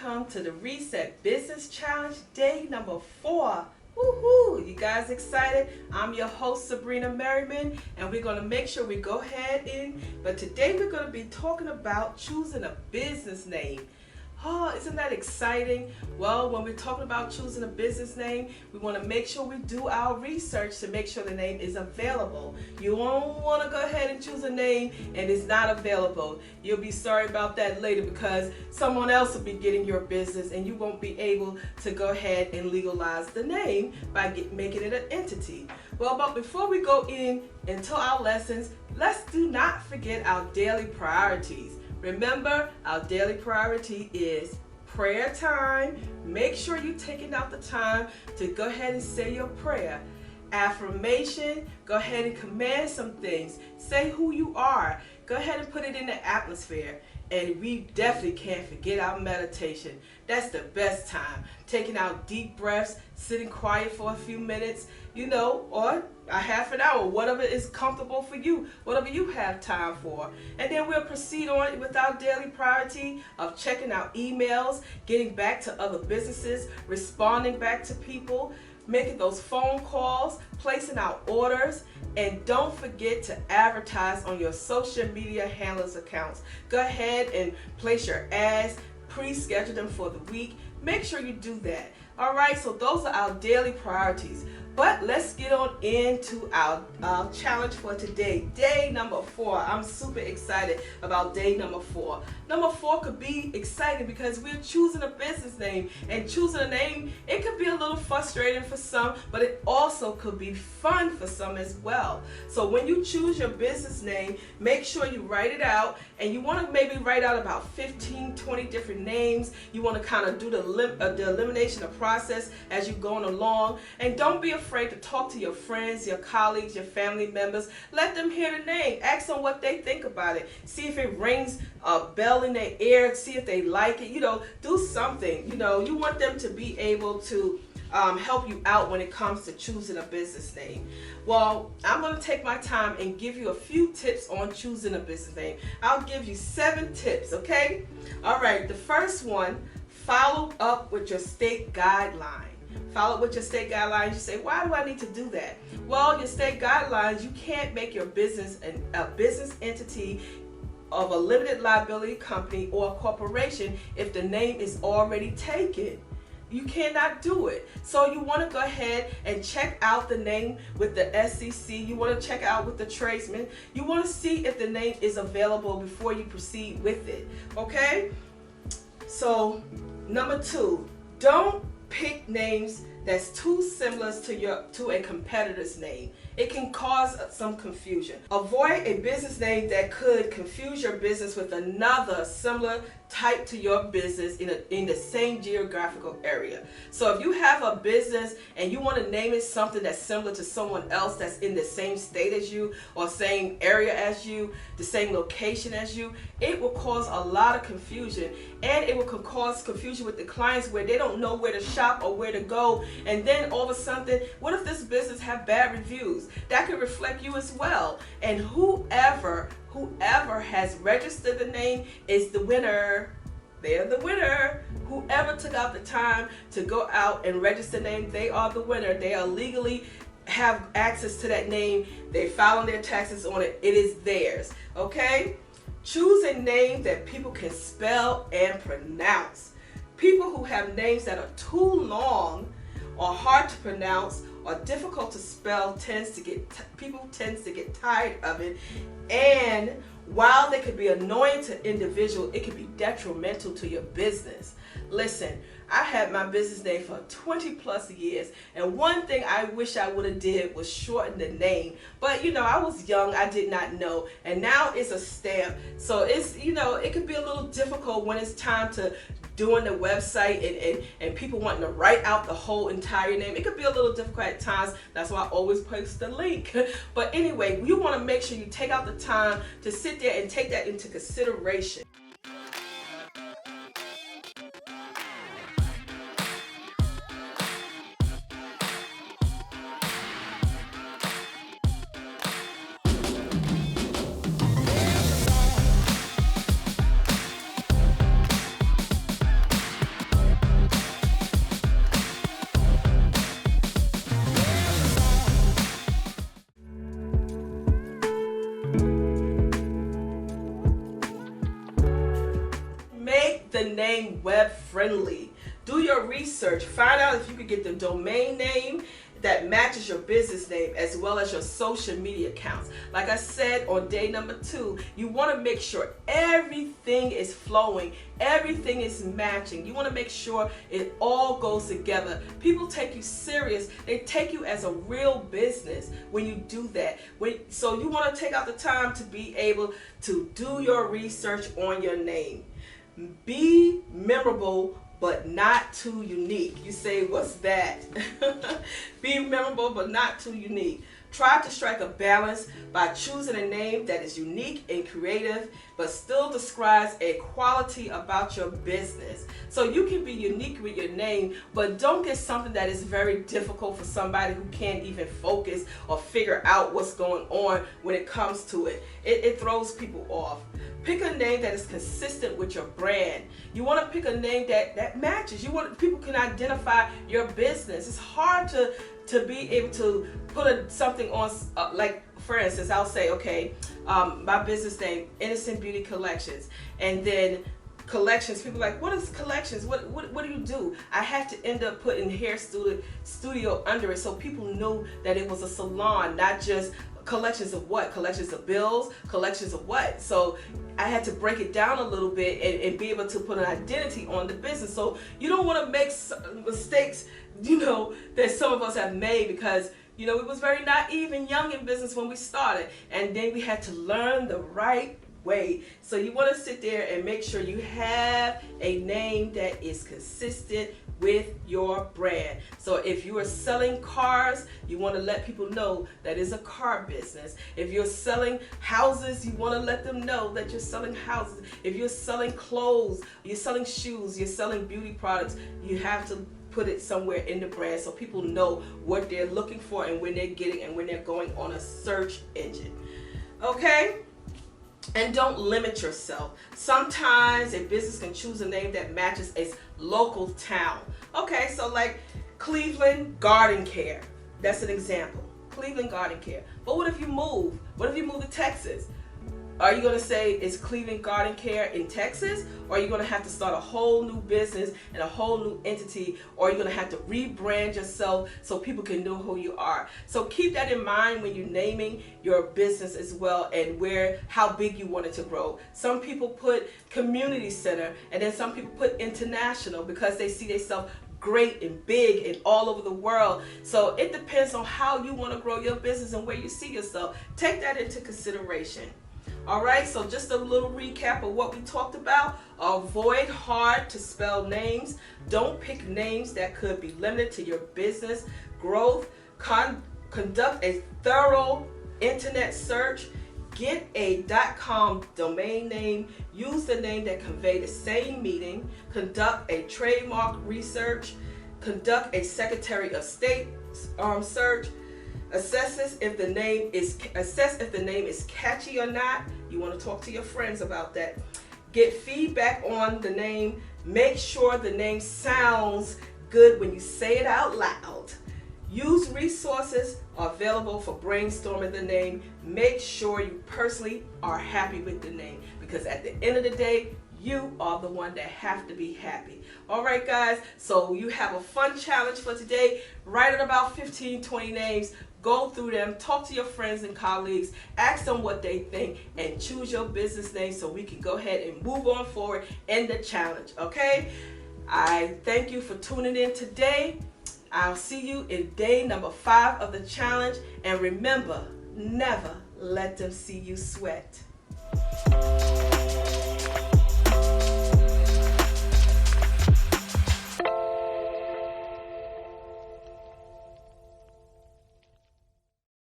welcome to the Reset Business Challenge day number 4. Woohoo! You guys excited? I'm your host Sabrina Merriman, and we're going to make sure we go ahead but today we're going to be talking about choosing a business name. Oh, isn't that exciting? Well, when we're talking about choosing a business name, we want to make sure we do our research to make sure the name is available. You won't want to go ahead and choose a name and it's not available. You'll be sorry about that later because someone else will be getting your business and you won't be able to go ahead and legalize the name by making it an entity. Well, but before we go into our lessons, let's do not forget our daily priorities. Remember, our daily priority is prayer time. Make sure you're taking out the time to go ahead and say your prayer. Affirmation, go ahead and command some things. Say who you are. Go ahead and put it in the atmosphere. And we definitely can't forget our meditation. That's the best time. Taking out deep breaths, sitting quiet for a few minutes, or a half an hour, whatever is comfortable for you, whatever you have time for. And then we'll proceed on with our daily priority of checking our emails, getting back to other businesses, responding back to people, making those phone calls, placing our orders, and don't forget to advertise on your social media handlers accounts. Go ahead and place your ads, pre-schedule them for the week. Make sure you do that. All right, so those are our daily priorities. But let's get on into our challenge for today, day number 4. I'm super excited about day number 4. Number 4 could be exciting because we're choosing a business name, and choosing a name, it could be a little frustrating for some, but it also could be fun for some as well. So when you choose your business name, make sure you write it out, and you want to maybe write out about 15, 20 different names. You want to kind of do the elimination of process as you're going along, and don't be afraid to talk to your friends, your colleagues, your family members. Let them hear the name. Ask them what they think about it. See if it rings a bell in their ear. See if they like it. Do something. You want them to be able to help you out when it comes to choosing a business name. Well, I'm going to take my time and give you a few tips on choosing a business name. I'll give you 7 tips, okay? All right, the first one, follow up with your state guideline. Follow up with your state guidelines. You say, why do I need to do that? Well, your state guidelines, you can't make your business a business entity of a limited liability company or a corporation if the name is already taken. You cannot do it. So you want to go ahead and check out the name with the SEC. You want to check out with the tradesman. You want to see if the name is available before you proceed with it. Okay? So, number 2, don't pick names that's too similar to a competitor's name. It can cause some confusion. Avoid a business name that could confuse your business with another similar type to your business in the same geographical area. So if you have a business and you want to name it something that's similar to someone else that's in the same state as you or same area as you, the same location as you, it will cause a lot of confusion, and it will cause confusion with the clients where they don't know where to shop or where to go. And then all of a sudden, what if this business have bad reviews? That could reflect you as well. And whoever has registered the name is the winner. They're the winner. Whoever took out the time to go out and register the name, they are the winner. They are legally have access to that name. They filing their taxes on it. It is theirs. Okay? Choose a name that people can spell and pronounce. People who have names that are too long or hard to pronounce or difficult to spell people tend to get tired of it. And while they could be annoying to individuals, it could be detrimental to your business. Listen, I had my business name for 20 plus years, and one thing I wish I would have did was shorten the name. But I was young, I did not know, and now it's a stamp. So it's it could be a little difficult when it's time to doing the website and people wanting to write out the whole entire name. It could be a little difficult at times. That's why I always post the link. But anyway, you want to make sure you take out the time to sit there and take that into consideration. the name web friendly. Do your research. Find out if you can get the domain name that matches your business name as well as your social media accounts. Like I said on day number 2, you want to make sure everything is flowing, everything is matching. You want to make sure it all goes together. People take you serious. They take you as a real business when you do that. So you want to take out the time to be able to do your research on your name. Be memorable, but not too unique. You say, what's that? Be memorable, but not too unique. Try to strike a balance by choosing a name that is unique and creative, but still describes a quality about your business. So you can be unique with your name, but don't get something that is very difficult for somebody who can't even focus or figure out what's going on when it comes to it. It throws people off. Pick a name that is consistent with your brand. You want to pick a name that matches. People can identify your business. It's hard to be able to put something on, like for instance, I'll say, okay, my business name, Innocent Beauty Collections, and then collections. People are like, what is collections? What do you do? I had to end up putting hair studio under it so people knew that it was a salon, not just collections of what? Collections of bills, collections of what? So I had to break it down a little bit and be able to put an identity on the business. So you don't want to make mistakes, that some of us have made, because we was very naive and young in business when we started, and then we had to learn the right way. So you want to sit there and make sure you have a name that is consistent with your brand. So if you are selling cars, you want to let people know that it's a car business. If you're selling houses, you want to let them know that you're selling houses. If you're selling clothes, you're selling shoes, you're selling beauty products, you have to put it somewhere in the brand so people know what they're looking for and when they're getting and when they're going on a search engine. Okay? And don't limit yourself. Sometimes a business can choose a name that matches its local town. Okay, so like Cleveland Garden Care. That's an example. Cleveland Garden Care. But what if you move? What if you move to Texas? Are you going to say it's Cleveland Garden Care in Texas? Or are you going to have to start a whole new business and a whole new entity? Or are you going to have to rebrand yourself so people can know who you are? So keep that in mind when you're naming your business as well, and how big you want it to grow. Some people put community center, and then some people put international because they see themselves great and big and all over the world. So it depends on how you want to grow your business and where you see yourself. Take that into consideration. All right, so just a little recap of what we talked about. Avoid hard to spell names. Don't pick names that could be limited to your business growth. Conduct a thorough internet search. Get a .com domain name. Use the name that convey the same meaning. Conduct a trademark research. Conduct a Secretary of State search. Assess if the name is catchy or not. You want to talk to your friends about that. Get feedback on the name. Make sure the name sounds good when you say it out loud. Use resources available for brainstorming the name. Make sure you personally are happy with the name, because at the end of the day, you are the one that have to be happy. All right, guys, so you have a fun challenge for today. Write about 15-20 names. Go through them, talk to your friends and colleagues, ask them what they think, and choose your business name so we can go ahead and move on forward in the challenge, okay? I thank you for tuning in today. I'll see you in day number 5 of the challenge. And remember, never let them see you sweat.